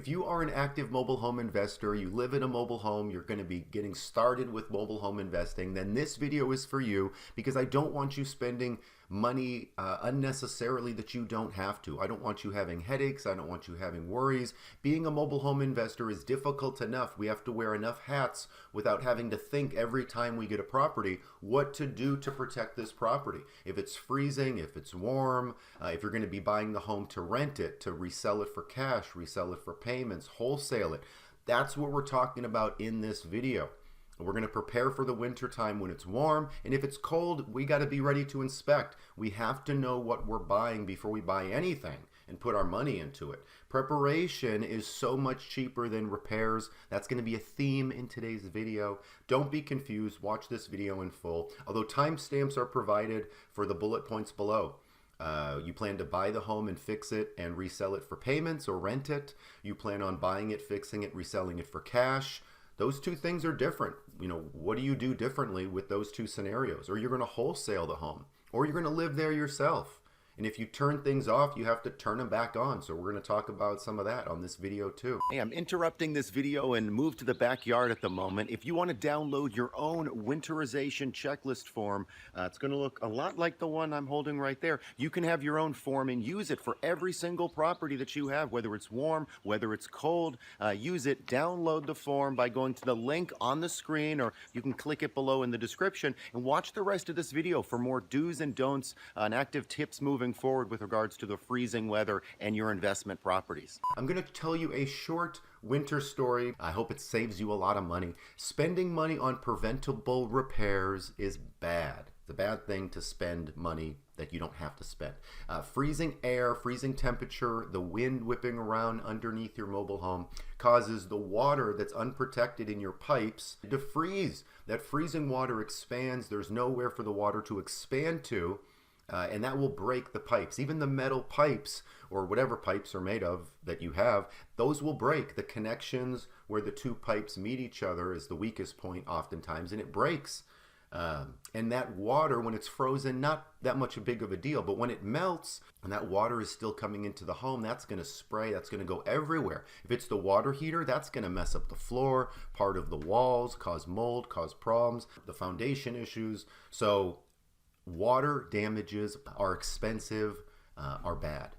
If you are an active mobile home investor, you live in a mobile home, you're going to be getting started with mobile home investing, then this video is for you because I don't want you spending money unnecessarily that you don't have to. I don't want you having headaches. I don't want you having worries. Being a mobile home investor is difficult enough. We have to wear enough hats without having to think every time we get a property what to do to protect this property. If it's freezing, if it's warm, if you're going to be buying the home to rent it, to resell it for cash, resell it for payments, wholesale it. That's what we're talking about in this video. We're going to prepare for the winter time when it's warm, and if it's cold, we got to be ready to inspect. We have to know what we're buying before we buy anything and put our money into it. Preparation is so much cheaper than repairs. That's going to be a theme in today's video. Don't be confused. Watch this video in full. Although timestamps are provided for the bullet points below. You plan to buy the home and fix it and resell it for payments or rent it. You plan on buying it, fixing it, reselling it for cash. Those two things are different. You know, what do you do differently with those two scenarios? Or you're going to wholesale the home, or you're going to live there yourself. And if you turn things off, you have to turn them back on. So we're going to talk about some of that on this video too. Hey, I'm interrupting this video and move to the backyard at the moment. If you want to download your own winterization checklist form, it's going to look a lot like the one I'm holding right there. You can have your own form and use it for every single property that you have, whether it's warm, whether it's cold. Use it. Download the form by going to the link on the screen, or you can click it below in the description, and watch the rest of this video for more do's and don'ts and active tips moving forward with regards to the freezing weather and your investment properties. I'm going to tell you a short winter story. I hope it saves you a lot of money. Spending money on preventable repairs is bad. It's a bad thing to spend money that you don't have to spend. Freezing air, freezing temperature, the wind whipping around underneath your mobile home causes the water that's unprotected in your pipes to freeze. That freezing water expands. There's nowhere for the water to expand to. And that will break the pipes. Even the metal pipes, or whatever pipes are made of that you have, those will break. The connections where the two pipes meet each other is the weakest point oftentimes, and it breaks. And that water, when it's frozen, not that much big of a deal, but when it melts and that water is still coming into the home, that's going to spray, that's going to go everywhere. If it's the water heater, that's going to mess up the floor, part of the walls, cause mold, cause problems, the foundation issues. So water damages are expensive, are bad.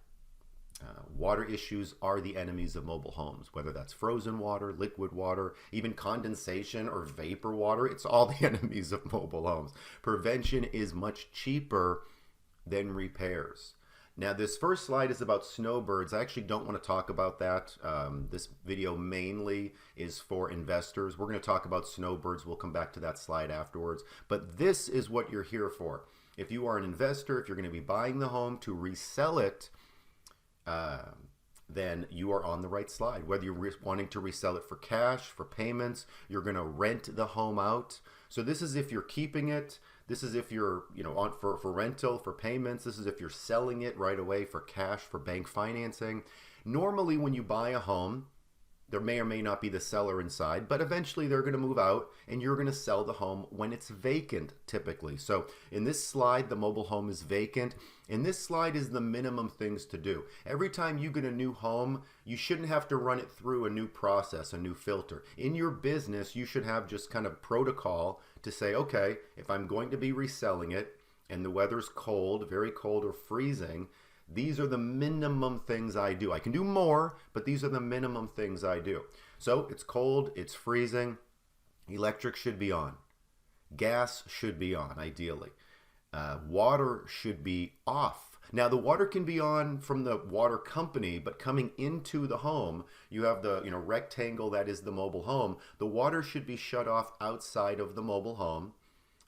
Water issues are the enemies of mobile homes, whether that's frozen water, liquid water, even condensation or vapor water. It's all the enemies of mobile homes. Prevention is much cheaper than repairs. Now, this first slide is about snowbirds. I actually don't want to talk about that. This video mainly is for investors. We're going to talk about snowbirds. We'll come back to that slide afterwards. But this is what you're here for. If you are an investor, if you're going to be buying the home to resell it, then you are on the right slide. Whether you're wanting to resell it for cash, for payments, you're going to rent the home out. So this is if you're keeping it. This is if you're, on for rental, for payments. This is if you're selling it right away for cash, for bank financing. Normally, when you buy a home, there may or may not be the seller inside, but eventually they're going to move out and you're going to sell the home when it's vacant, typically. So in this slide, the mobile home is vacant. And this slide is the minimum things to do. Every time you get a new home, you shouldn't have to run it through a new process, a new filter. In your business, you should have just kind of protocol to say, okay, if I'm going to be reselling it and the weather's cold, very cold or freezing, these are the minimum things I do. I can do more, but these are the minimum things I do. So it's cold, it's freezing, electric should be on. Gas should be on, ideally. Water should be off. Now, the water can be on from the water company, but coming into the home, you have the rectangle that is the mobile home. The water should be shut off outside of the mobile home.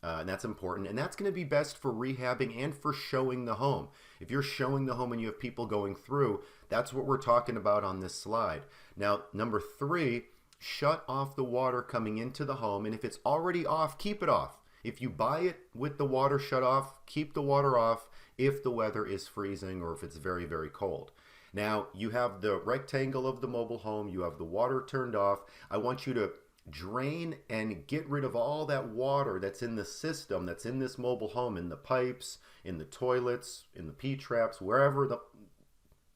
And that's important. And that's going to be best for rehabbing and for showing the home. If you're showing the home and you have people going through, that's what we're talking about on this slide. Now, number 3, shut off the water coming into the home. And if it's already off, keep it off. If you buy it with the water shut off, keep the water off if the weather is freezing or if it's very, very cold. Now, you have the rectangle of the mobile home. You have the water turned off. I want you to drain and get rid of all that water that's in the system, that's in this mobile home, in the pipes, in the toilets, in the P-traps, wherever the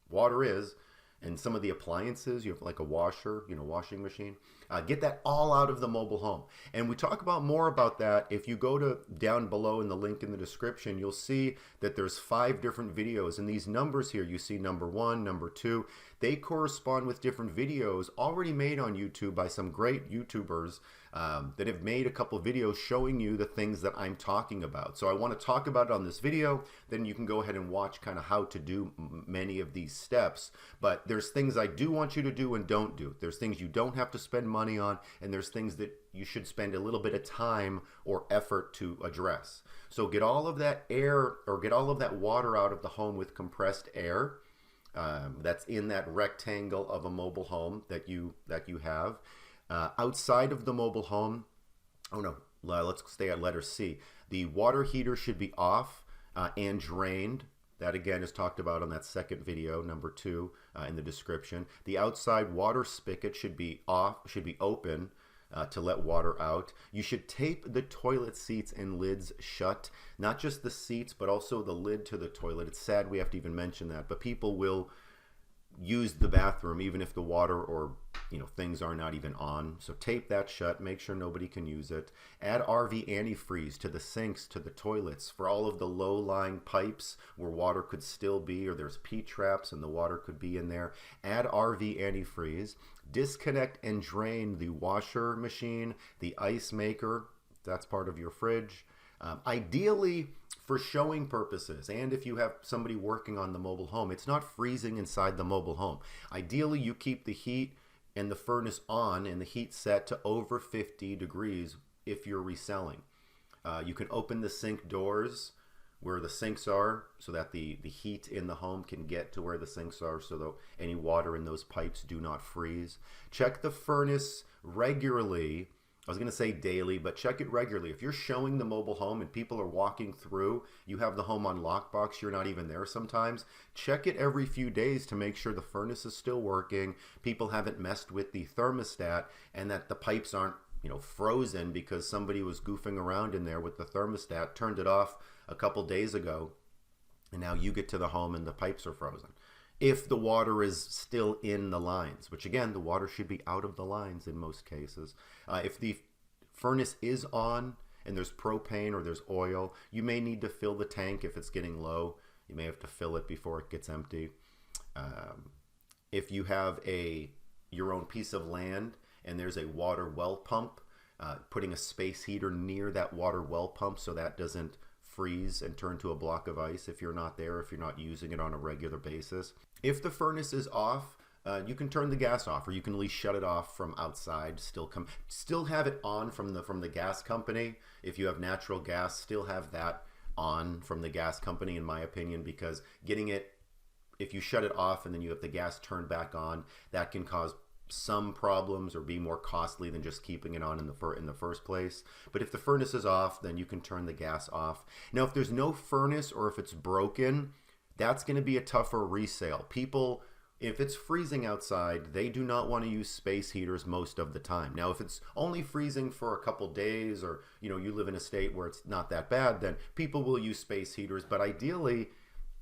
water is. and some of the appliances, you have like a washer, washing machine. Get that all out of the mobile home. And we talk about more about that. If you go to down below in the link in the description, you'll see that there's 5 different videos. And these numbers here, you see number 1, number 2, they correspond with different videos already made on YouTube by some great YouTubers that have made a couple videos showing you the things that I'm talking about. So I want to talk about it on this video, then you can go ahead and watch kind of how to do many of these steps. But there's things I do want you to do and don't do. There's things you don't have to spend money on, and there's things that you should spend a little bit of time or effort to address. So get all of that air, or get all of that water out of the home with compressed air. That's in that rectangle of a mobile home that you have. Outside of the mobile home, oh no, let's stay at letter C. The water heater should be off and drained. That again is talked about on that second video, number 2, in the description. The outside water spigot should be open to let water out. You should tape the toilet seats and lids shut. Not just the seats, but also the lid to the toilet. It's sad we have to even mention that, but people will use the bathroom even if the water or things are not even on. So tape that shut, make sure nobody can use it. Add RV antifreeze to the sinks, to the toilets, for all of the low-lying pipes where water could still be, or there's P-traps and the water could be in there. Add RV antifreeze. Disconnect and drain the washer machine, the ice maker, that's part of your fridge. Ideally, for showing purposes, and if you have somebody working on the mobile home, it's not freezing inside the mobile home. Ideally, you keep the heat and the furnace on and the heat set to over 50 degrees if you're reselling. You can open the sink doors where the sinks are so that the heat in the home can get to where the sinks are, so that any water in those pipes do not freeze. Check the furnace regularly. I was going to say daily, but check it regularly. If you're showing the mobile home and people are walking through, you have the home on lockbox, you're not even there sometimes, check it every few days to make sure the furnace is still working, people haven't messed with the thermostat, and that the pipes aren't frozen because somebody was goofing around in there with the thermostat, turned it off a couple days ago, and now you get to the home and the pipes are frozen. If the water is still in the lines, which again, the water should be out of the lines in most cases. If the furnace is on and there's propane or there's oil, you may need to fill the tank if it's getting low. You may have to fill it before it gets empty. If you have your own piece of land and there's a water well pump, putting a space heater near that water well pump so that doesn't freeze and turn to a block of ice if you're not there, if you're not using it on a regular basis. If the furnace is off, you can turn the gas off, or you can at least shut it off from outside. Still have it on from the gas company. If you have natural gas, still have that on from the gas company, in my opinion, because if you shut it off and then you have the gas turned back on, that can cause some problems or be more costly than just keeping it on in the first place. But if the furnace is off, then you can turn the gas off. Now, if there's no furnace or if it's broken, that's going to be a tougher resale. People, if it's freezing outside, they do not want to use space heaters most of the time. Now, if it's only freezing for a couple days, or you live in a state where it's not that bad, then people will use space heaters. But ideally,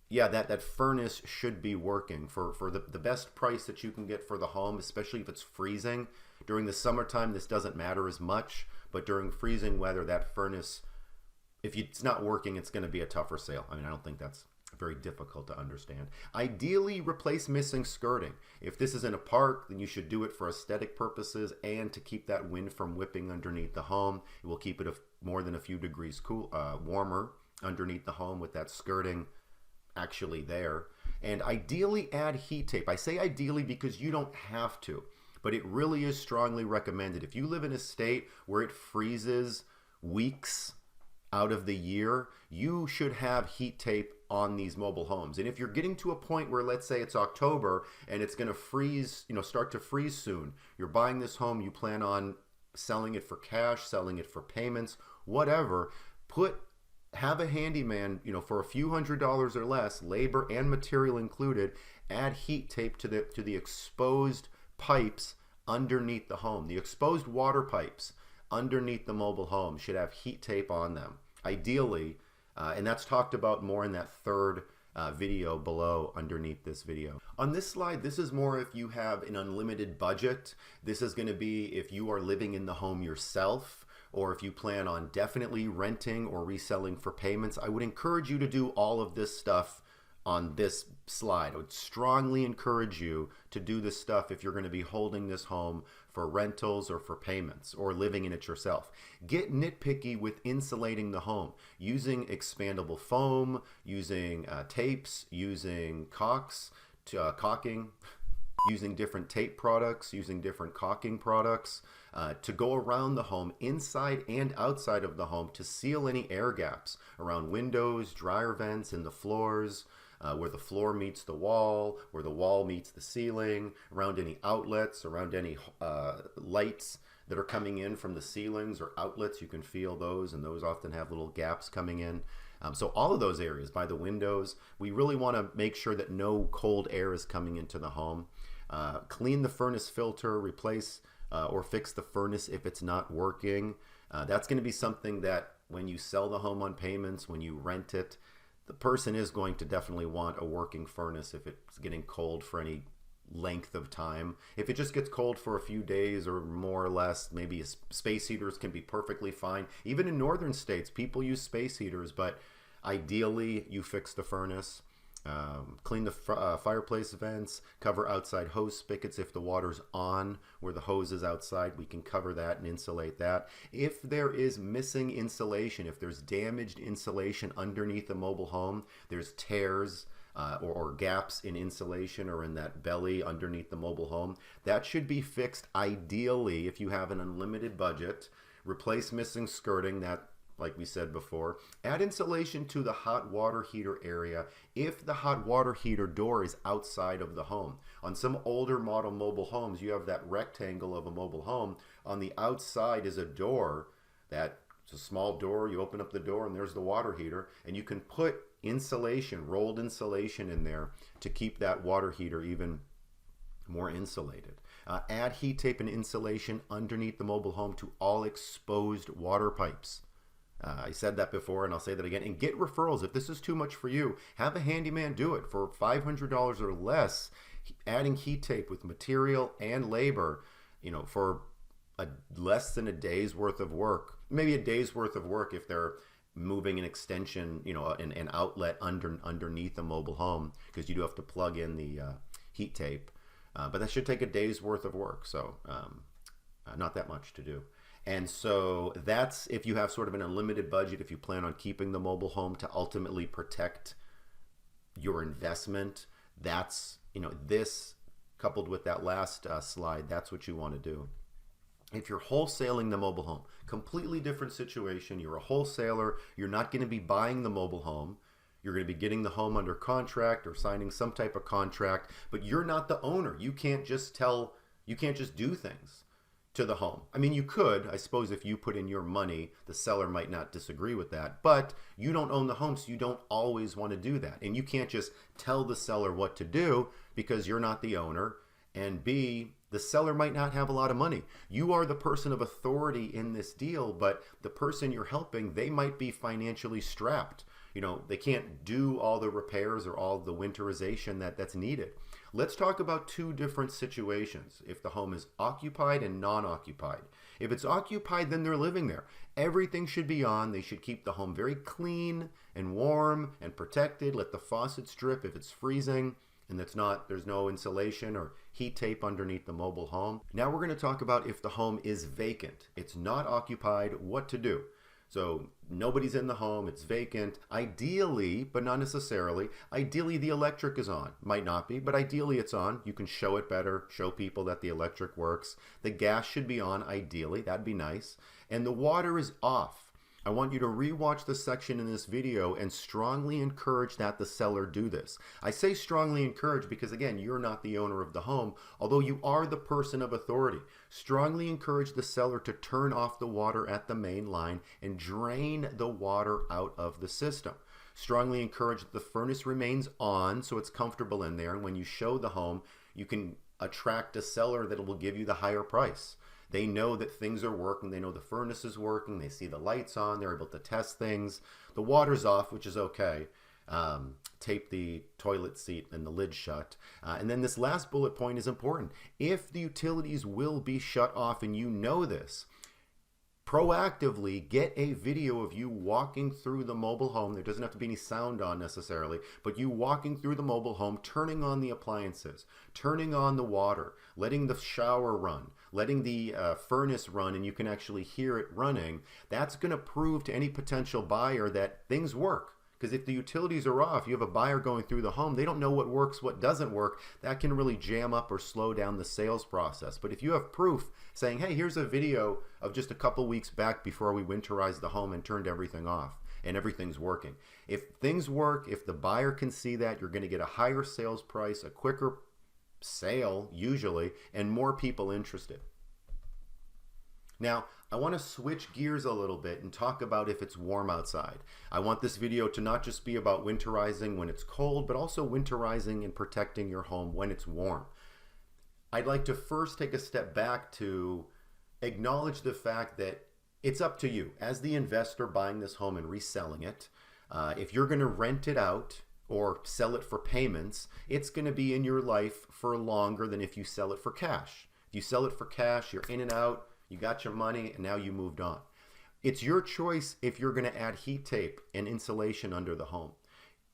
yeah, that furnace should be working for the best price that you can get for the home, especially if it's freezing. During the summertime, this doesn't matter as much, but during freezing weather, that furnace, if it's not working, it's going to be a tougher sale. I mean, I don't think that's very difficult to understand. Ideally, replace missing skirting. If this is in a park, then you should do it for aesthetic purposes and to keep that wind from whipping underneath the home. It will keep it more than a few degrees warmer underneath the home with that skirting actually there. And ideally add heat tape. I say ideally because you don't have to, but it really is strongly recommended. If you live in a state where it freezes weeks out of the year, you should have heat tape on these mobile homes. And if you're getting to a point where, let's say it's October and it's going to freeze, start to freeze soon, you're buying this home, you plan on selling it for cash, selling it for payments, whatever, have a handyman, for a few $100s or less, labor and material included, add heat tape to the exposed pipes underneath the home. The exposed water pipes underneath the mobile home should have heat tape on them, ideally, and that's talked about more in that third video below underneath this video. On this slide, this is more if you have an unlimited budget. This is going to be if you are living in the home yourself, or if you plan on definitely renting or reselling for payments. I would encourage you to do all of this stuff on this slide. I would strongly encourage you to do this stuff if you're going to be holding this home for rentals or for payments or living in it yourself. Get nitpicky with insulating the home, using expandable foam, using tapes, using caulking, using different tape products, using different caulking products to go around the home, inside and outside of the home, to seal any air gaps around windows, dryer vents, in the floors, where the floor meets the wall, where the wall meets the ceiling, around any outlets, around any lights that are coming in from the ceilings or outlets. You can feel those, and those often have little gaps coming in. So all of those areas, by the windows, we really want to make sure that no cold air is coming into the home. Clean the furnace filter, replace or fix the furnace if it's not working. That's going to be something that when you sell the home on payments, when you rent it, the person is going to definitely want a working furnace if it's getting cold for any length of time. If it just gets cold for a few days or more or less, maybe space heaters can be perfectly fine. Even in northern states, people use space heaters, but ideally you fix the furnace. Clean the fireplace vents, cover outside hose spigots. If the water's on where the hose is outside, we can cover that and insulate that. If there is missing insulation, if there's damaged insulation underneath the mobile home, there's tears or gaps in insulation or in that belly underneath the mobile home, that should be fixed ideally if you have an unlimited budget. Replace missing skirting, that like we said before. Add insulation to the hot water heater area if the hot water heater door is outside of the home. On some older model mobile homes, you have that rectangle of a mobile home. On the outside is a door it's a small door. You open up the door and there's the water heater, and you can put insulation, rolled insulation in there to keep that water heater even more insulated. Add heat tape and insulation underneath the mobile home to all exposed water pipes. I said that before and I'll say that again. And get referrals. If this is too much for you, have a handyman do it for $500 or less. Adding heat tape with material and labor, for less than a day's worth of work. Maybe a day's worth of work if they're moving an extension, an outlet underneath a mobile home, because you do have to plug in the heat tape. But that should take a day's worth of work. So not that much to do. And so that's if you have sort of an unlimited budget, if you plan on keeping the mobile home to ultimately protect your investment. That's, this coupled with that last slide, that's what you want to do. If you're wholesaling the mobile home, completely different situation. You're a wholesaler. You're not going to be buying the mobile home. You're going to be getting the home under contract or signing some type of contract, but you're not the owner. You can't just do things to the home. I mean, you could, I suppose, if you put in your money, the seller might not disagree with that, but you don't own the home, so you don't always want to do that. And you can't just tell the seller what to do because you're not the owner. And B, the seller might not have a lot of money. You are the person of authority in this deal, but the person you're helping, they might be financially strapped. They can't do all the repairs or all the winterization that's needed. Let's talk about two different situations. If the home is occupied and non-occupied. If it's occupied, then they're living there. Everything should be on. They should keep the home very clean and warm and protected. Let the faucets drip if it's freezing and there's no insulation or heat tape underneath the mobile home. Now we're going to talk about if the home is vacant. It's not occupied, what to do. So nobody's in the home, it's vacant. Ideally, but not necessarily, ideally the electric is on. Might not be, but ideally it's on. You can show it better, show people that the electric works. The gas should be on, ideally, that'd be nice. And the water is off. I want you to rewatch the section in this video and strongly encourage that the seller do this. I say strongly encourage because, again, you're not the owner of the home, although you are the person of authority. Strongly encourage the seller to turn off the water at the main line and drain the water out of the system. Strongly encourage that the furnace remains on so it's comfortable in there, and when you show the home, you can attract a seller that will give you the higher price. They know that things are working. They know the furnace is working. They see the lights on. They're able to test things. The water's off, which is okay. tape the toilet seat and the lid shut. And then this last bullet point is important. If the utilities will be shut off and you know this, proactively get a video of you walking through the mobile home. There doesn't have to be any sound on necessarily, but you walking through the mobile home, turning on the appliances, turning on the water, letting the shower run, letting the furnace run, and you can actually hear it running. That's going to prove to any potential buyer that things work. Because if the utilities are off, you have a buyer going through the home, they don't know what works, what doesn't work. That can really jam up or slow down the sales process. But if you have proof saying, hey, here's a video of just a couple weeks back before we winterized the home and turned everything off and everything's working. If things work, if the buyer can see that, you're going to get a higher sales price, a quicker sale usually, and more people interested. Now, I want to switch gears a little bit and talk about if it's warm outside. I want this video to not just be about winterizing when it's cold, but also winterizing and protecting your home when it's warm. I'd like to first take a step back to acknowledge the fact that it's up to you as the investor buying this home and reselling it. If you're going to rent it out or sell it for payments, it's going to be in your life for longer than if you sell it for cash. If you sell it for cash, you're in and out. You got your money and now you moved on. It's your choice if you're going to add heat tape and insulation under the home.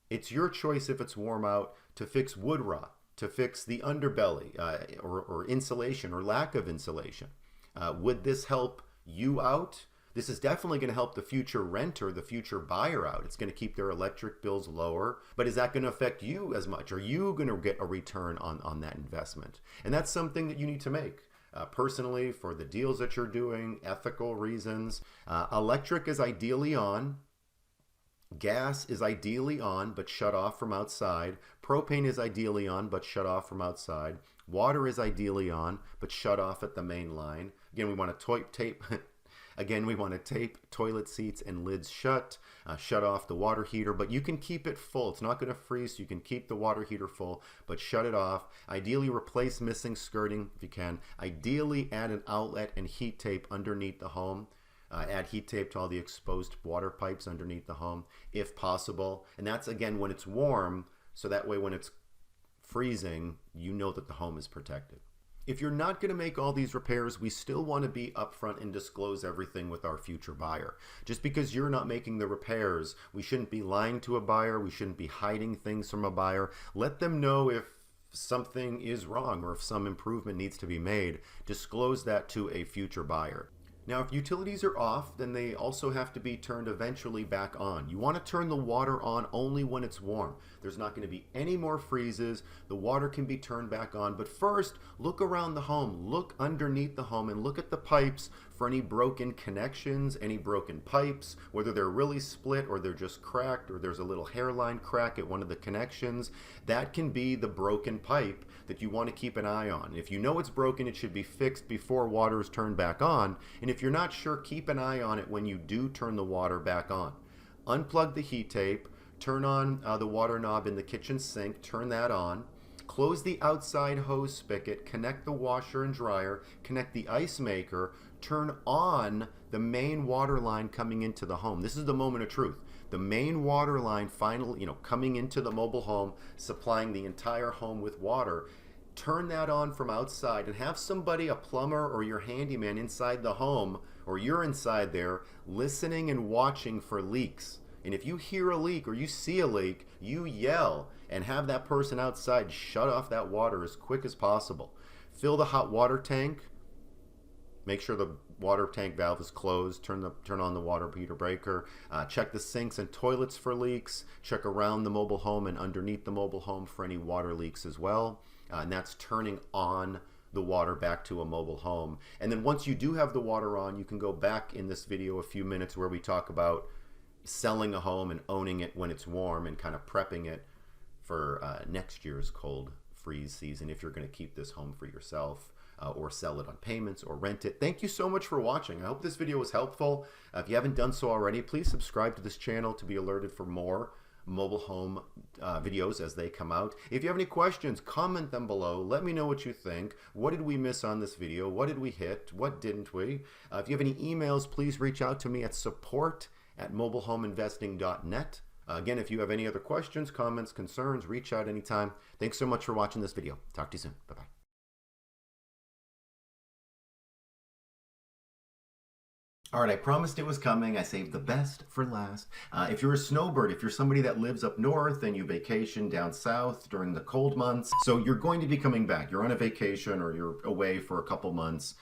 It's your choice if it's warm out to fix wood rot, to fix the underbelly or insulation or lack of insulation. Would this help you out? This is definitely going to help the future renter, the future buyer out. It's going to keep their electric bills lower. But is that going to affect you as much? Are you going to get a return on that investment? And that's something that you need to make. Personally, for the deals that you're doing, ethical reasons. Electric is ideally on. Gas is ideally on, but shut off from outside. Propane is ideally on, but shut off from outside. Water is ideally on, but shut off at the main line. Again, we want to tape. Again, we want to tape toilet seats and lids shut, shut off the water heater, but you can keep it full. It's not going to freeze, so you can keep the water heater full, but shut it off. Ideally, replace missing skirting if you can. Ideally, add an outlet and heat tape underneath the home. Add heat tape to all the exposed water pipes underneath the home, if possible. And that's, again, when it's warm, so that way when it's freezing, you know that the home is protected. If you're not going to make all these repairs, we still want to be upfront and disclose everything with our future buyer. Just because you're not making the repairs, we shouldn't be lying to a buyer. We shouldn't be hiding things from a buyer. Let them know if something is wrong or if some improvement needs to be made. Disclose that to a future buyer. Now, if utilities are off, then they also have to be turned eventually back on. You want to turn the water on only when it's warm. There's not going to be any more freezes. The water can be turned back on. But first, look around the home. Look underneath the home and look at the pipes for any broken connections, any broken pipes, whether they're really split or they're just cracked or there's a little hairline crack at one of the connections. That can be the broken pipe that you want to keep an eye on. If you know it's broken, it should be fixed before water is turned back on. And if you're not sure, keep an eye on it when you do turn the water back on. Unplug the heat tape, turn on the water knob in the kitchen sink, turn that on. Close the outside hose spigot, connect the washer and dryer, connect the ice maker, turn on the main water line coming into the home. This is the moment of truth. The main water line finally, coming into the mobile home, supplying the entire home with water. Turn that on from outside and have somebody, a plumber or your handyman inside the home, or you're inside there, listening and watching for leaks. And if you hear a leak or you see a leak, you yell and have that person outside shut off that water as quick as possible. Fill the hot water tank. Make sure the water tank valve is closed. Turn on the water heater breaker. Check the sinks and toilets for leaks. Check around the mobile home and underneath the mobile home for any water leaks as well. And that's turning on the water back to a mobile home. And then once you do have the water on, you can go back in this video a few minutes where we talk about selling a home and owning it when it's warm and kind of prepping it for next year's cold freeze season if you're going to keep this home for yourself or sell it on payments or rent it. Thank you so much for watching. I hope this video was helpful. If you haven't done so already, please subscribe to this channel to be alerted for more mobile home videos as they come out. If you have any questions, comment them below. Let me know what you think. What did we miss on this video? What did we hit? What didn't we? If you have any emails, please reach out to me at support@mobilehomeinvesting.net. Again, if you have any other questions, comments, concerns, reach out anytime. Thanks so much for watching this video. Talk to you soon. Bye-bye. All right, I promised it was coming. I saved the best for last. If you're a snowbird, if you're somebody that lives up north and you vacation down south during the cold months, so you're going to be coming back. You're on a vacation or you're away for a couple months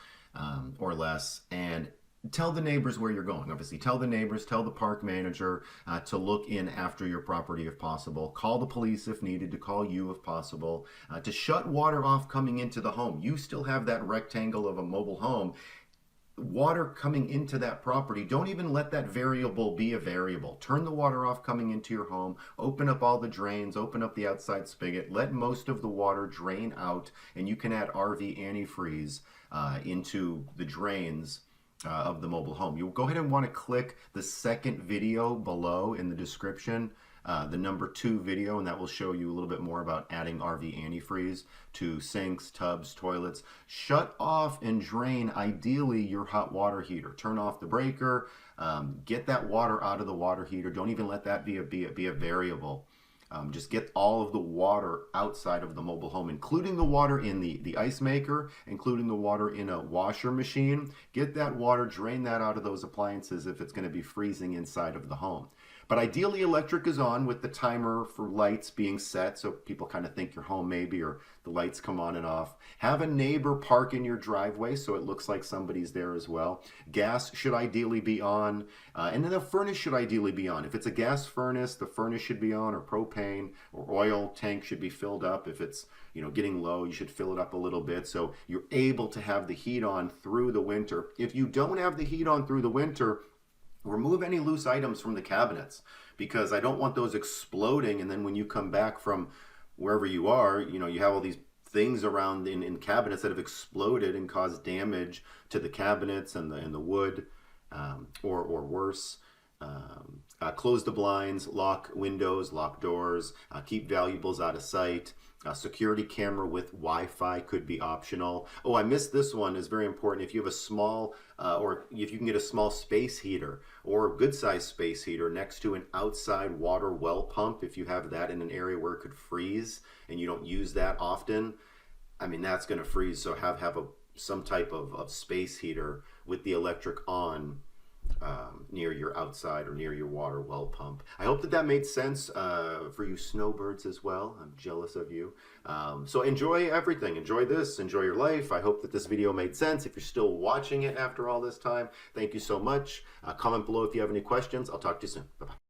or less, and tell the neighbors where you're going. Obviously, tell the neighbors, tell the park manager to look in after your property if possible. Call the police if needed, to call you if possible, to shut water off coming into the home. You still have that rectangle of a mobile home. Water coming into that property, don't even let that variable be a variable. Turn the water off coming into your home, open up all the drains, open up the outside spigot, let most of the water drain out, and you can add RV antifreeze into the drains of the mobile home. You'll go ahead and want to click the second video below in the description, the number 2 video, and that will show you a little bit more about adding RV antifreeze to sinks, tubs, toilets. Shut off and drain, ideally, your hot water heater. Turn off the breaker, get that water out of the water heater. Don't even let that be a variable. Just get all of the water outside of the mobile home, including the water in the ice maker, including the water in a washer machine. Get that water, drain that out of those appliances if it's going to be freezing inside of the home. But ideally, electric is on with the timer for lights being set, so people kind of think you're home maybe, or the lights come on and off. Have a neighbor park in your driveway so it looks like somebody's there as well. Gas should ideally be on, and then the furnace should ideally be on. If it's a gas furnace, the furnace should be on, or propane or oil tank should be filled up. If it's getting low, you should fill it up a little bit so you're able to have the heat on through the winter. If you don't have the heat on through the winter, remove any loose items from the cabinets, because I don't want those exploding, and then when you come back from wherever you are, you have all these things around in cabinets that have exploded and caused damage to the cabinets and the wood, or worse. Close the blinds, lock windows, lock doors, keep valuables out of sight. A security camera with Wi-Fi could be optional. Oh, I missed this one. Is very important. If you have a small, or if you can get a small space heater or a good-sized space heater next to an outside water well pump, if you have that in an area where it could freeze and you don't use that often, I mean, that's going to freeze. So have some type of space heater with the electric on near your outside or near your water well pump. I hope that made sense for you snowbirds as well. I'm jealous of you. So enjoy everything. Enjoy this. Enjoy your life. I hope that this video made sense. If you're still watching it after all this time, thank you so much. Comment below if you have any questions. I'll talk to you soon. Bye-bye.